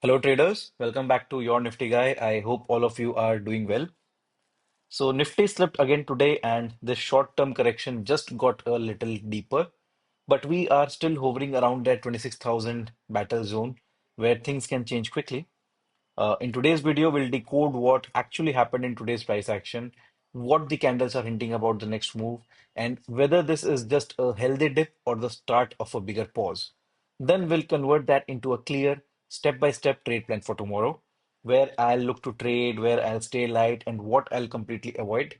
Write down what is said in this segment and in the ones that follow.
Hello, traders. Welcome back to Your Nifty Guy. I hope all of you are doing well. So, Nifty slipped again today, and this short-term correction just got a little deeper. But we are still hovering around that 26,000 battle zone where things can change quickly. In today's video, we'll decode what actually happened in today's price action, what the candles are hinting about the next move, and whether this is just a healthy dip or the start of a bigger pause. Then we'll convert that into a clear step-by-step trade plan for tomorrow, where I'll look to trade, where I'll stay light, and what I'll completely avoid.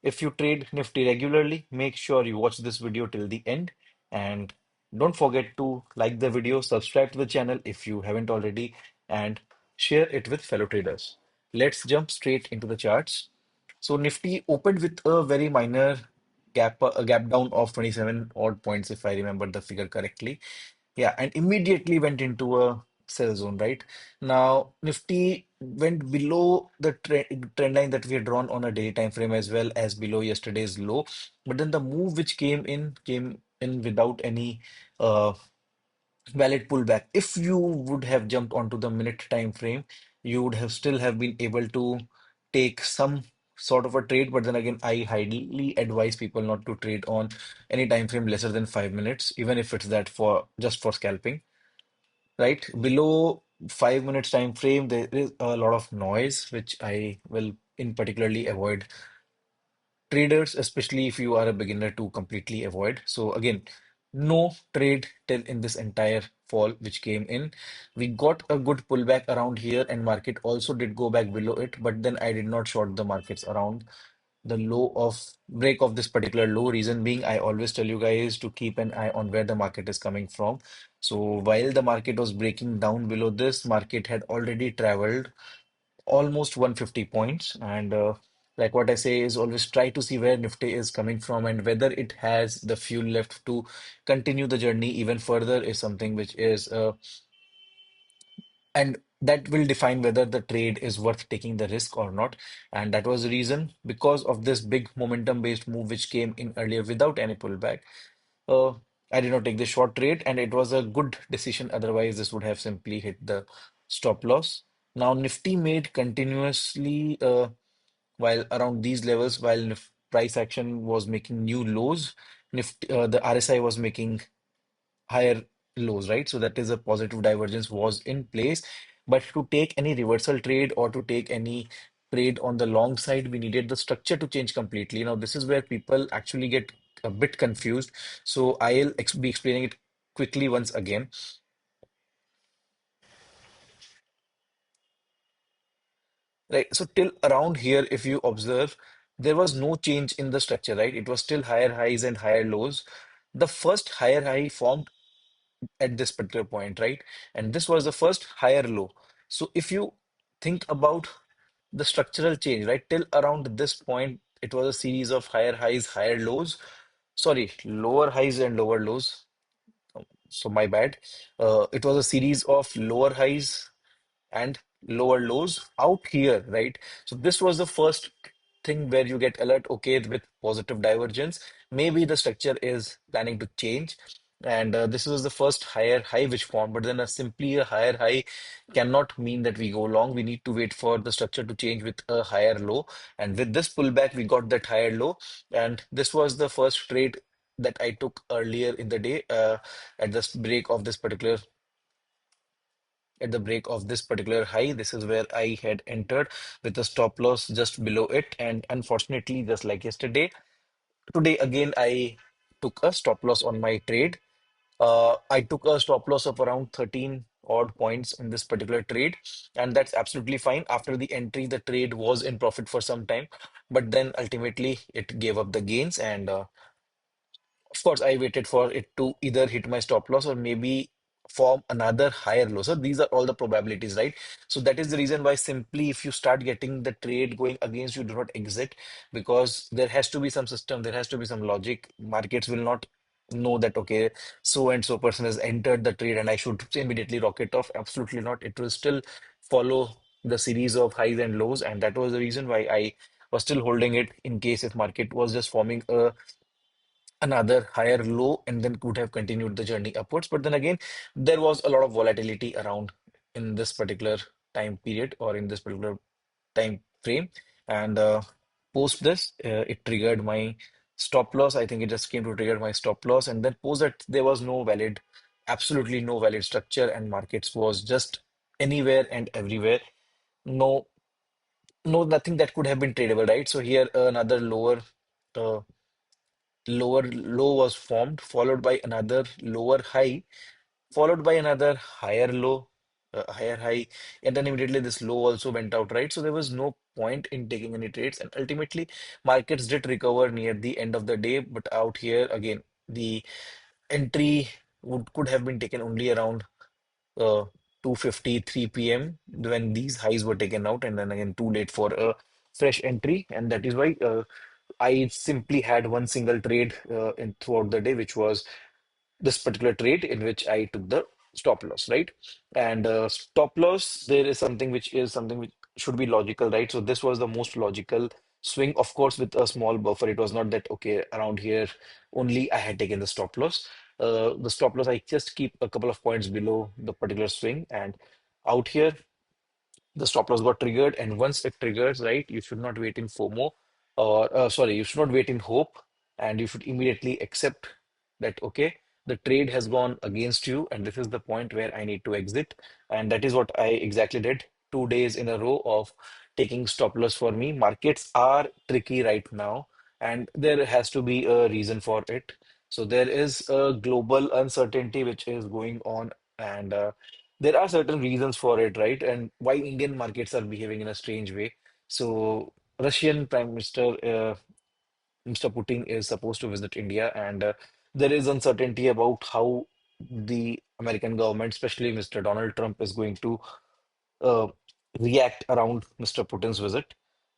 If you trade Nifty regularly, make sure you watch this video till the end. And don't forget to like the video, subscribe to the channel if you haven't already, and share it with fellow traders. Let's jump straight into the charts. So Nifty opened with a very minor a gap down of 27 odd points, if I remember the figure correctly. Yeah, and immediately went into a sell zone, right? Now, Nifty went below the trend line that we had drawn on a daily time frame as well as below yesterday's low. But then the move which came in without any uh, valid pullback. If you would have jumped onto the minute time frame, you would have still have been able to take some sort of a trade. But then again, I highly advise people not to trade on any time frame lesser than 5 minutes, even if it's that for just for scalping, right? Below 5 minutes time frame, there is a lot of noise, which I will in particularly avoid traders, especially if you are a beginner, to completely avoid. So again, no trade till in this entire fall which came in. We got a good pullback around here, and market also did go back below it, but then I did not short the markets around the low of break of this particular low. Reason being, I always tell you guys to keep an eye on where the market is coming from. So while the market was breaking down below this, market had already traveled almost 150 points. And like what I say is always try to see where Nifty is coming from and whether it has the fuel left to continue the journey even further is something which is and that will define whether the trade is worth taking the risk or not. And that was the reason because of this big momentum based move which came in earlier without any pullback. Uh, I did not take the short trade, and it was a good decision. Otherwise, this would have simply hit the stop loss. Now, Nifty made continuously while around these levels, while price action was making new lows. Nifty, the RSI was making higher lows, right? So that is a positive divergence was in place. But to take any reversal trade or to take any trade on the long side, we needed the structure to change completely. Now, this is where people actually get a bit confused. So I'll be explaining it quickly once again. Right. So till around here, if you observe, there was no change in the structure, right? It was still higher highs and higher lows. The first higher high formed at this particular point, right? And this was the first higher low. So if you think about the structural change, right, till around this point, it was a series of higher highs, higher lows. Sorry, lower highs and lower lows. So my bad. It was a series of lower highs and lower lows out here, right? So this was the first thing where you get alert, okay, with positive divergence. Maybe the structure is planning to change. And this was the first higher high which formed, but then simply a higher high cannot mean that we go long. We need to wait for the structure to change with a higher low. And with this pullback, we got that higher low. And this was the first trade that I took earlier in the day at this break of this particular at the break of this particular high. This is where I had entered with a stop loss just below it. And unfortunately, just like yesterday, today again, I took a stop loss on my trade. I took a stop loss of around 13 odd points in this particular trade, and that's absolutely fine. After the entry, the trade was in profit for some time, but then ultimately it gave up the gains. And of course, I waited for it to either hit my stop loss or maybe form another higher low. So these are all the probabilities, right? So that is the reason why simply if you start getting the trade going against you, do not exit, because there has to be some system, there has to be some logic. Markets will not know that, okay, so and so person has entered the trade and I should immediately rock it off. Absolutely not. It will still follow the series of highs and lows. And that was the reason why I was still holding it in case if market was just forming another higher low and then could have continued the journey upwards. But then again, there was a lot of volatility around. in this particular time period or in this particular time frame. And post this, it triggered my stop loss. I think it just came to trigger my stop loss. And then post that, there was no valid, absolutely no valid structure, and markets was just anywhere and everywhere. No, no, nothing that could have been tradable, right? So here another uh, lower low was formed, followed by another lower high, followed by another higher low, higher high, and then immediately this low also went out, right? So there was no point in taking any trades, and ultimately markets did recover near the end of the day. But out here again, the entry could have been taken only around uh, 2:53 p.m. when these highs were taken out, and then again too late for a fresh entry, and that is why I simply had one single trade in throughout the day, which was this particular trade in which I took the stop loss, right? And stop loss, there is something which is something which should be logical, right? So this was the most logical swing, of course, with a small buffer. It was not that, okay, around here only I had taken the stop loss. The stop loss, I just keep a couple of points below the particular swing. And out here, the stop loss got triggered, and once it triggers, right, you should not wait in FOMO, or sorry, you should not wait in hope, and you should immediately accept that, okay, the trade has gone against you, and this is the point where I need to exit. And that is what I exactly did. 2 days in a row of taking stop loss for me. Markets are tricky right now, and there has to be a reason for it. So there is a global uncertainty which is going on, and there are certain reasons for it, right? And why Indian markets are behaving in a strange way. So, Russian Prime Minister Mr. Putin is supposed to visit India, and there is uncertainty about how the American government, especially Mr. Donald Trump, is going to uh, react around Mr. Putin's visit.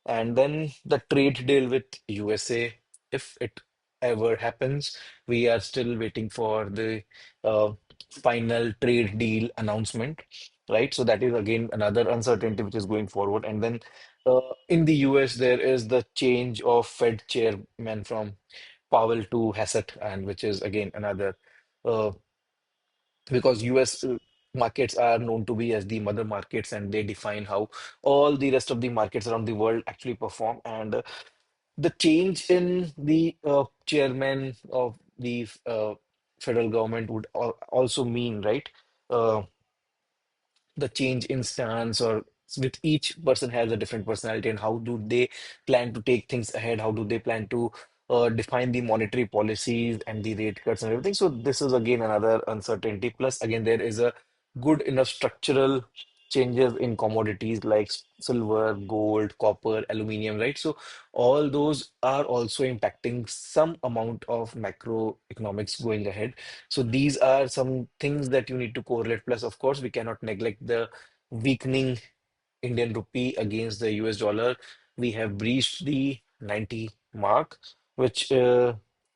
And then the trade deal with USA, if it ever happens, we are still waiting for the uh, final trade deal announcement, right? So that is again another uncertainty which is going forward. And then in the US, there is the change of Fed chairman from Powell to Hassett, and which is again another. Uh, because US markets are known to be as the mother markets, and they define how all the rest of the markets around the world actually perform. And the change in the chairman of the federal government would also mean, right? Uh, the change in stance, or with each person has a different personality, and how do they plan to take things ahead, how do they plan to define the monetary policies and the rate cuts and everything. So this is again another uncertainty. Plus again, there is a good enough structural changes in commodities like silver, gold, copper, aluminium, right? So all those are also impacting some amount of macroeconomics going ahead. So these are some things that you need to correlate. Plus, of course, we cannot neglect the weakening Indian rupee against the US dollar. We have breached the 90 mark, which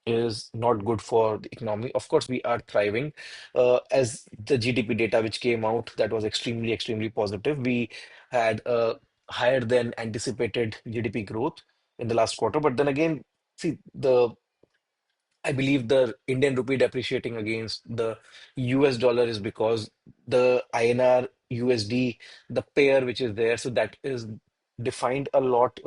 is not good for the economy. Of course, we are thriving. As the GDP data which came out, that was extremely, extremely positive. We had higher than anticipated GDP growth in the last quarter. But then again, see, I believe the Indian rupee depreciating against the US dollar is because the INR USD, the pair which is there, so that is defined a lot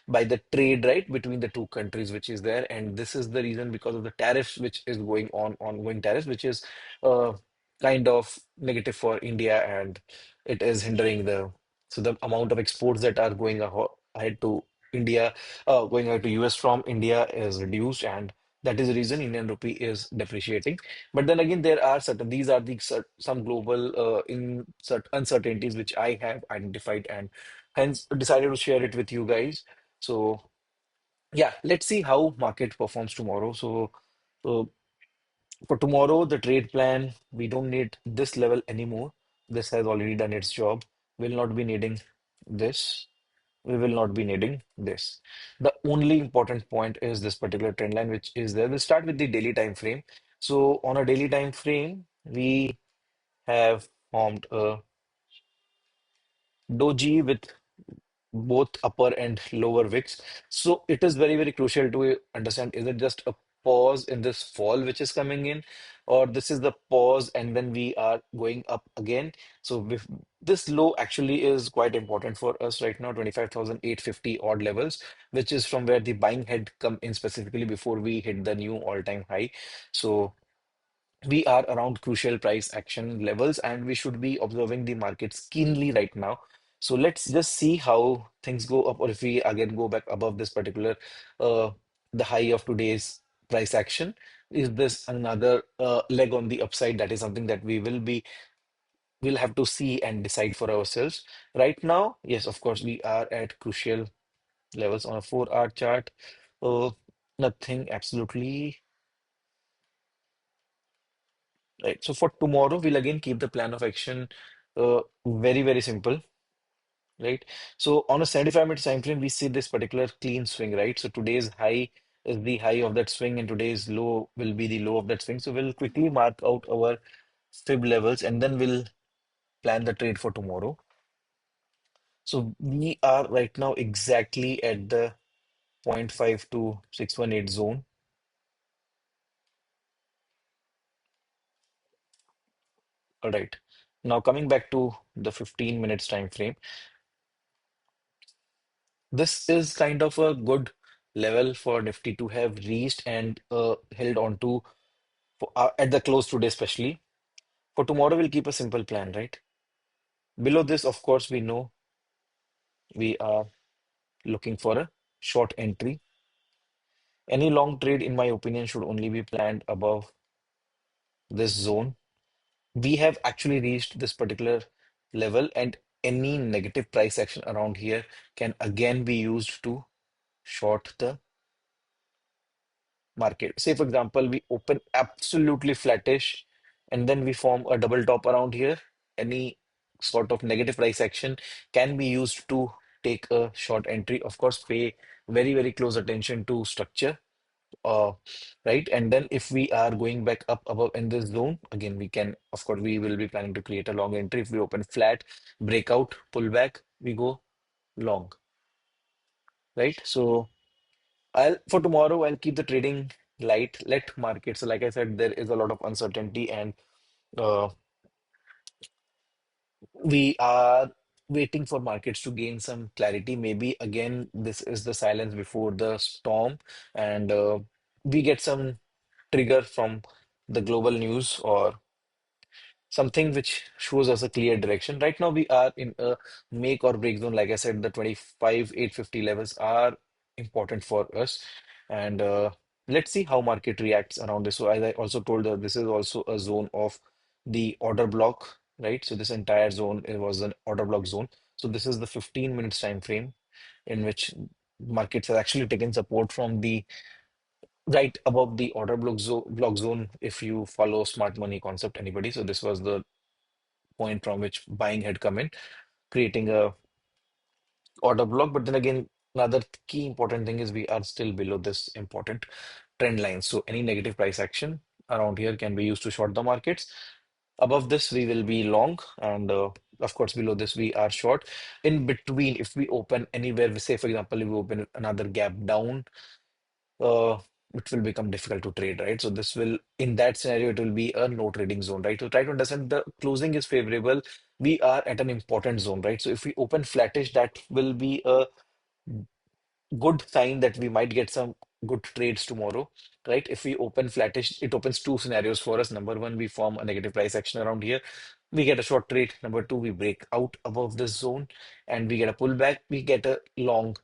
by the trade, right, between the two countries which is there. And this is the reason, because of the tariffs which is going on, ongoing tariffs, which is uh, kind of negative for India, and it is hindering the amount of exports that are going ahead to India, going ahead to US from India is reduced, and that is the reason Indian rupee is depreciating. But then again, there are certain, these are the some global uncertainties which I have identified, and hence decided to share it with you guys. So yeah, let's see how market performs tomorrow. So uh, for tomorrow, the trade plan, we don't need this level anymore. This has already done its job. We'll not be needing this. We will not be needing this. The only important point is this particular trend line, which is there. We'll start with the daily time frame. So on a daily time frame, we have formed a doji with both upper and lower wicks. So it is very, very crucial to understand, is it just a pause in this fall which is coming in? or this is the pause and then we are going up again. So with this low actually is quite important for us right now, 25,850 odd levels, which is from where the buying had come in specifically before we hit the new all-time high. So we are around crucial price action levels and we should be observing the markets keenly right now. So let's just see how things go up, or if we again go back above this particular uh, the high of today's price action. Is this another leg on the upside? That is something that we'll have to see and decide for ourselves. Right now, yes, of course, we are at crucial levels on a 4-hour chart. Uh, Nothing absolutely right. So for tomorrow, we'll again keep the plan of action very, very simple, right? So on a 75-minute time frame, we see this particular clean swing, right? So today's high is the high of that swing, and today's low will be the low of that swing. So we'll quickly mark out our fib levels and then we'll plan the trade for tomorrow. So we are right now exactly at the 0.5 to 618 zone. All right. Now coming back to the 15 minutes time frame. This is kind of a good level for Nifty to have reached and held on to at the close today, especially. For tomorrow, we'll keep a simple plan, right? Below this, of course, we know we are looking for a short entry. Any long trade, in my opinion, should only be planned above this zone. We have actually reached this particular level, and any negative price action around here can again be used to short the market. Say, for example, we open absolutely flattish and then we form a double top around here. Any sort of negative price action can be used to take a short entry. Of course, pay very, very close attention to structure. Uh, right. And then if we are going back up above in this zone, again, we can, of course, we will be planning to create a long entry. If we open flat, breakout, pull back, we go long, right? So I'll for tomorrow, I'll keep the trading light, let markets. So like I said, there is a lot of uncertainty, and uh, we are waiting for markets to gain some clarity. Maybe again, this is the silence before the storm, and we get some trigger from the global news or something which shows us a clear direction. Right now, we are in a make or break zone. Like I said, the 25,850 levels are important for us. And let's see how market reacts around this. So as I also told, this is also a zone of the order block, right? So this entire zone, it was an order block zone. So this is the 15 minutes time frame in which markets have actually taken support from the right above the order block zone if you follow smart money concept, anybody. So this was the point from which buying had come in, creating a order block. But then again, another key important thing is we are still below this important trend line. So any negative price action around here can be used to short the markets. Above this, we will be long, and of course, below this, we are short. In between, if we open anywhere, we say, for example, if we open another gap down, uh, it will become difficult to trade, right? So this will, in that scenario, it will be a no trading zone, right? So try to understand the closing is favorable. We are at an important zone, right? So if we open flattish, that will be a good sign that we might get some good trades tomorrow, right? If we open flattish, it opens two scenarios for us. Number one, we form a negative price action around here. We get a short trade. Number two, we break out above this zone and we get a pullback. We get a long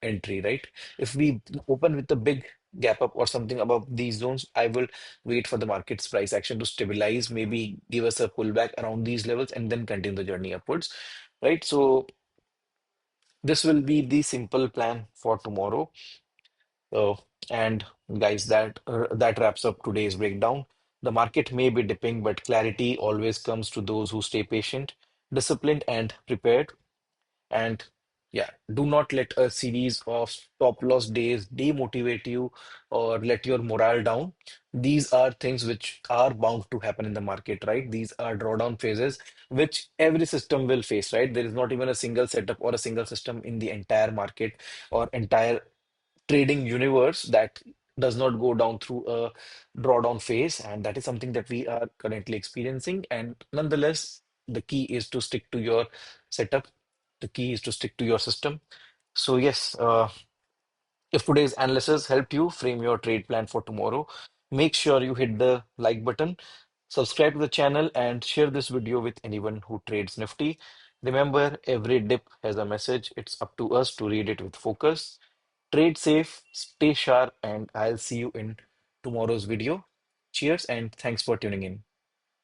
entry, right? If we open with a big gap up or something above these zones, I will wait for the market's price action to stabilize, maybe give us a pullback around these levels and then continue the journey upwards, right? So this will be the simple plan for tomorrow. Uh, and guys, that wraps up today's breakdown. The market may be dipping, but clarity always comes to those who stay patient, disciplined, and prepared. And yeah, do not let a series of stop loss days demotivate you or let your morale down. These are things which are bound to happen in the market, right? These are drawdown phases which every system will face, right? There is not even a single setup or a single system in the entire market or entire trading universe that does not go down through a drawdown phase, and that is something that we are currently experiencing. And nonetheless, the key is to stick to your setup. The key is to stick to your system. So yes, if today's analysis helped you frame your trade plan for tomorrow, make sure you hit the like button, subscribe to the channel, and share this video with anyone who trades Nifty. Remember, every dip has a message. It's up to us to read it with focus. Trade safe, stay sharp, and I'll see you in tomorrow's video. Cheers, and thanks for tuning in.